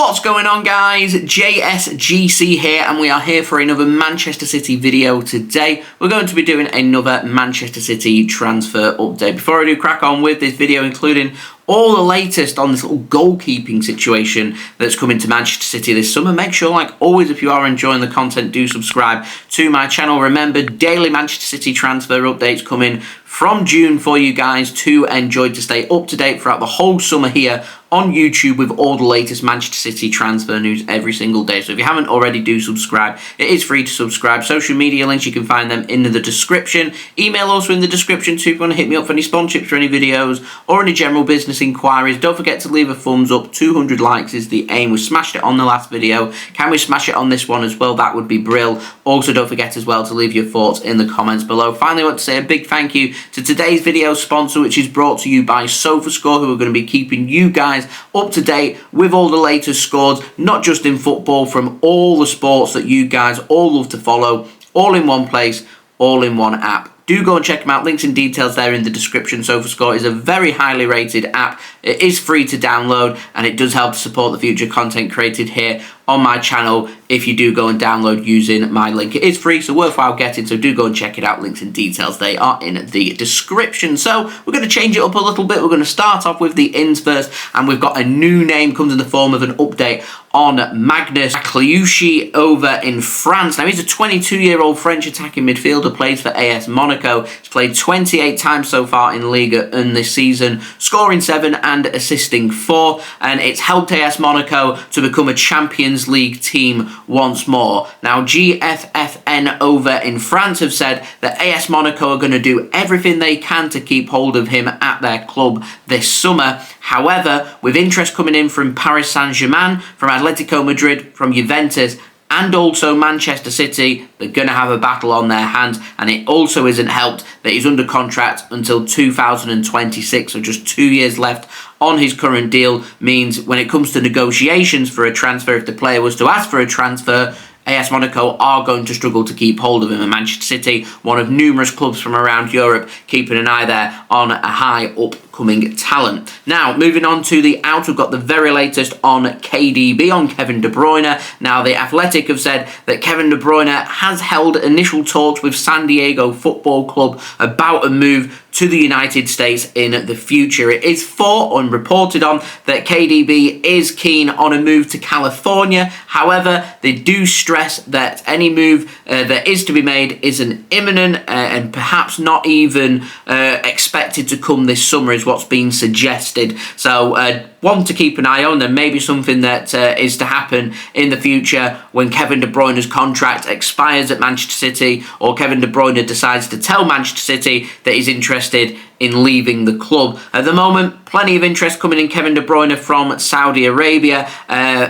What's going on, guys? JSGC here, and we are here for another Manchester City video today. We're going to be doing another Manchester City transfer update. Before I do crack on with this video, including all the latest on this little goalkeeping situation that's coming to Manchester City this summer, make sure, like always, if you are enjoying the content, do subscribe to my channel. Remember, daily Manchester City transfer updates coming from June for you guys to enjoy, to stay up to date throughout the whole summer here on YouTube with all the latest Manchester City transfer news every single day. So if you haven't already, do subscribe. It is free to subscribe. Social media links, you can find them in the description. Email also in the description too if you want to hit me up for any sponsorships or any videos or any general business inquiries. Don't forget to leave a thumbs up. 200 likes is the aim. We smashed it on the last video. Can we smash it on this one as well? That would be brill. Also, don't forget as well to leave your thoughts in the comments below. Finally, I want to say a big thank you to today's video sponsor, which is brought to you by Sofascore, who are going to be keeping you guys up to date with all the latest scores, not just in football, from all the sports that you guys all love to follow, all in one place, all in one app. Do go and check them out. Links and details there in the description. Sofascore is a very highly rated app. It is free to download, and it does help to support the future content created here on my channel if you do go and download using my link. It is free, so worthwhile getting, so do go and check it out. Links and details, they are in the description. So we're going to change it up a little bit. We're going to start off with the ins first, and we've got a new name comes in the form of an update on Maghnes Akliouche over in France. Now, he's a 22-year-old French attacking midfielder, plays for AS Monaco. He's played 28 times so far in Liga 1 this season, scoring 7 and assisting 4, and it's helped AS Monaco to become a Champions League team once more. Now, GFFN over in France have said that AS Monaco are going to do everything they can to keep hold of him at their club this summer. However, with interest coming in from Paris Saint-Germain, from Atletico Madrid, from Juventus, and also Manchester City, they're going to have a battle on their hands, and it also isn't helped that he's under contract until 2026, so just 2 years left on his current deal. Means when it comes to negotiations for a transfer, if the player was to ask for a transfer, AS Monaco are going to struggle to keep hold of him, and Manchester City, one of numerous clubs from around Europe, keeping an eye there on a high upcoming talent. Now, moving on to the out, we've got the very latest on KDB, on Kevin De Bruyne. Now, the Athletic have said that Kevin De Bruyne has held initial talks with San Diego Football Club about a move to the United States in the future. It is thought and reported on that KDB is keen on a move to California. However, they do stress that any move that is to be made isn't imminent and perhaps not even expected to come this summer, is what's been suggested. So one to keep an eye on. There may be something that is to happen in the future when Kevin De Bruyne's contract expires at Manchester City, or Kevin De Bruyne decides to tell Manchester City that he's interested in leaving the club. At the moment, plenty of interest coming in Kevin De Bruyne from Saudi Arabia.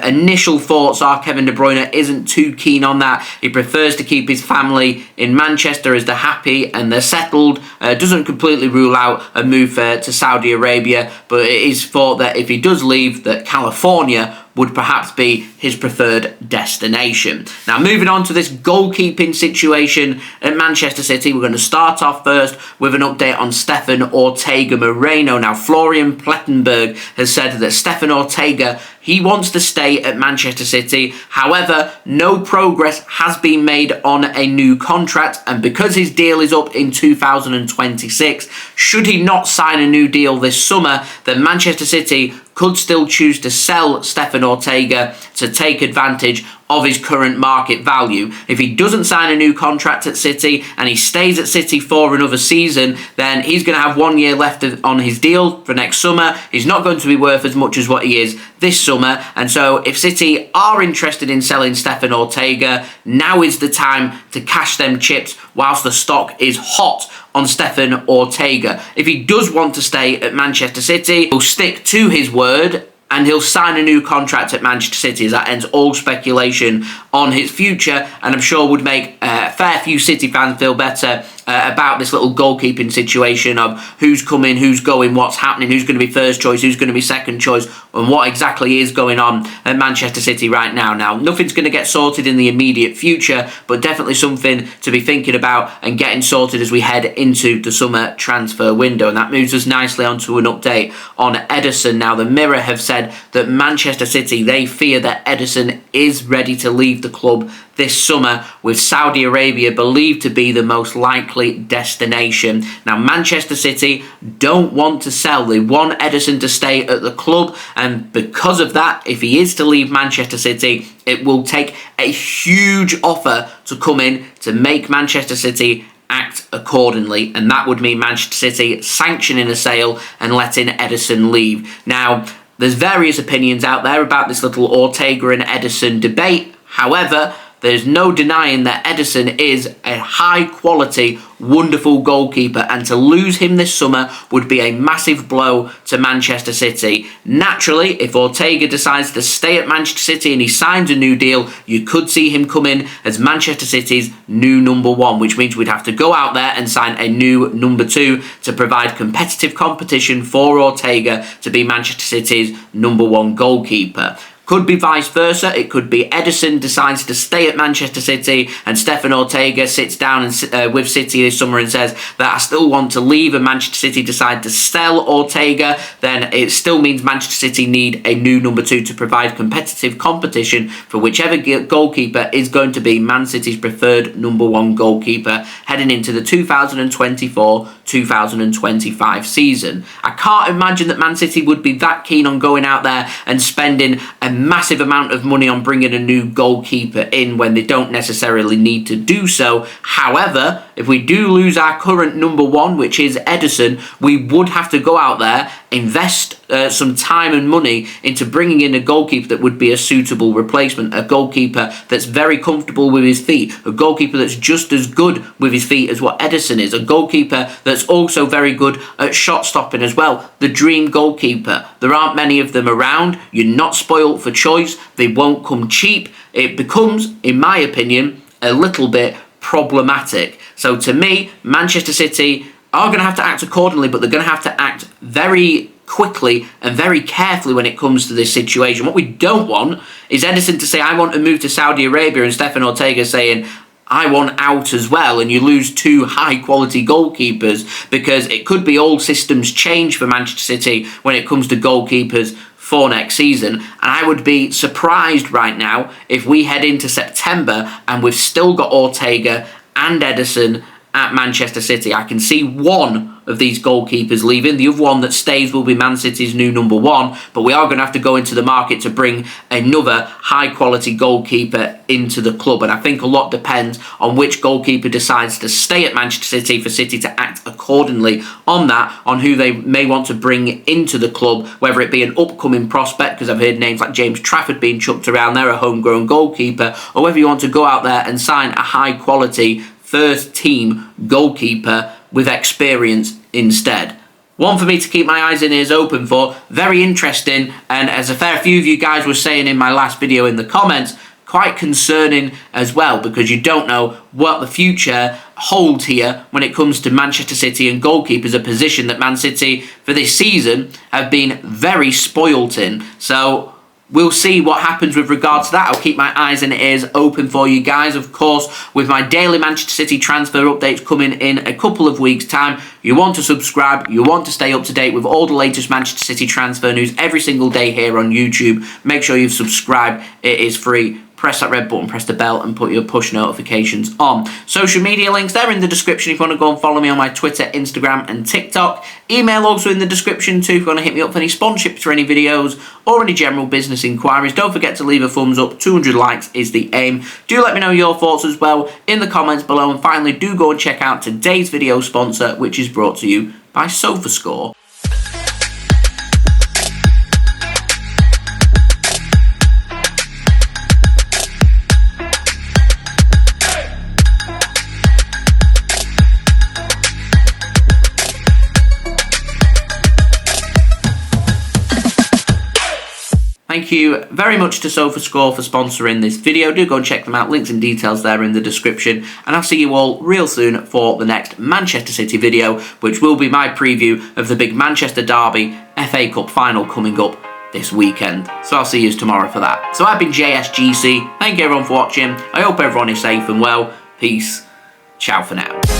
Initial thoughts are Kevin De Bruyne isn't too keen on that. He prefers to keep his family in Manchester as they're happy and they're settled. Doesn't completely rule out a move to Saudi Arabia, but it is thought that if he does leave, that California would perhaps be his preferred destination. Now, moving on to this goalkeeping situation at Manchester City, we're going to start off first with an update on Stefan Ortega Moreno. Now, Florian Plettenberg has said that Stefan Ortega, he wants to stay at Manchester City. However, no progress has been made on a new contract, and because his deal is up in 2026, should he not sign a new deal this summer, then Manchester City could still choose to sell Stefan Ortega to take advantage of his current market value. If he doesn't sign a new contract at City and he stays at City for another season, then he's going to have 1 year left on his deal for next summer. He's not going to be worth as much as what he is this summer, and so if City are interested in selling Stefan Ortega, now is the time to cash them chips whilst the stock is hot on Stefan Ortega. If he does want to stay at Manchester City, he'll stick to his word and he'll sign a new contract at Manchester City, as that ends all speculation on his future, and I'm sure would make a fair few City fans feel better about this little goalkeeping situation of who's coming, who's going, what's happening, who's going to be first choice, who's going to be second choice, and what exactly is going on at Manchester City right now. Now, nothing's going to get sorted in the immediate future, but definitely something to be thinking about and getting sorted as we head into the summer transfer window. And that moves us nicely onto an update on Ederson. Now, the Mirror have said that Manchester City, they fear that Ederson is ready to leave the club this summer, with Saudi Arabia believed to be the most likely destination. Now, Manchester City don't want to sell. They want Ederson to stay at the club, and because of that, if he is to leave Manchester City, it will take a huge offer to come in to make Manchester City act accordingly, and that would mean Manchester City sanctioning a sale and letting Ederson leave. Now, there's various opinions out there about this little Ortega and Ederson debate. However, there's no denying that Ederson is a high-quality, wonderful goalkeeper, and to lose him this summer would be a massive blow to Manchester City. Naturally, if Ortega decides to stay at Manchester City and he signs a new deal, you could see him come in as Manchester City's new number one, which means we'd have to go out there and sign a new number two to provide competitive competition for Ortega to be Manchester City's number one goalkeeper. Could be vice versa. It could be Ederson decides to stay at Manchester City and Stefan Ortega sits down and, with City this summer and says that I still want to leave, and Manchester City decide to sell Ortega. Then it still means Manchester City need a new number two to provide competitive competition for whichever goalkeeper is going to be Man City's preferred number one goalkeeper heading into the 2024-2025 season. I can't imagine that Man City would be that keen on going out there and spending a massive amount of money on bringing a new goalkeeper in when they don't necessarily need to do so. However, if we do lose our current number one, which is Ederson, we would have to go out there, invest some time and money into bringing in a goalkeeper that would be a suitable replacement, a goalkeeper that's very comfortable with his feet, a goalkeeper that's just as good with his feet as what Ederson is, a goalkeeper that's also very good at shot stopping as well, the dream goalkeeper. There aren't many of them around. You're not spoilt for choice. They won't come cheap. It becomes, in my opinion, a little bit problematic. So to me, Manchester City are going to have to act accordingly, but they're going to have to act very quickly and very carefully when it comes to this situation. What we don't want is Ederson to say, I want to move to Saudi Arabia, and Stefan Ortega saying, I want out as well, and you lose two high-quality goalkeepers, because it could be all systems change for Manchester City when it comes to goalkeepers for next season. And I would be surprised right now if we head into September and we've still got Ortega and Ederson at Manchester City. I can see one of these goalkeepers leaving. The other one that stays will be Man City's new number one, but we are going to have to go into the market to bring another high-quality goalkeeper into the club, and I think a lot depends on which goalkeeper decides to stay at Manchester City for City to act accordingly on that, on who they may want to bring into the club, whether it be an upcoming prospect, because I've heard names like James Trafford being chucked around there, a homegrown goalkeeper, or whether you want to go out there and sign a high-quality first-team goalkeeper with experience instead. One for me to keep my eyes and ears open for. Very interesting, and as a fair few of you guys were saying in my last video in the comments, quite concerning as well, because you don't know what the future holds here when it comes to Manchester City and goalkeepers, a position that Man City for this season have been very spoilt in. So we'll see what happens with regards to that. I'll keep my eyes and ears open for you guys. Of course, with my daily Manchester City transfer updates coming in a couple of weeks' time, you want to subscribe, you want to stay up to date with all the latest Manchester City transfer news every single day here on YouTube. Make sure you've subscribed. It is free. Press that red button, press the bell, and put your push notifications on. Social media links, they're in the description if you want to go and follow me on my Twitter, Instagram, and TikTok. Email also in the description too if you want to hit me up for any sponsorships for any videos or any general business inquiries. Don't forget to leave a thumbs up. 200 likes is the aim. Do let me know your thoughts as well in the comments below. And finally, do go and check out today's video sponsor, which is brought to you by Sofascore. Thank thank you very much to Sofascore for sponsoring this video. Do go and check them out. Links and details there in the description. And I'll see you all real soon for the next Manchester City video, which will be my preview of the big Manchester Derby FA Cup final coming up this weekend. So I'll see you tomorrow for that. So I've been JSGC. Thank you everyone for watching. I hope everyone is safe and well. Peace. Ciao for now.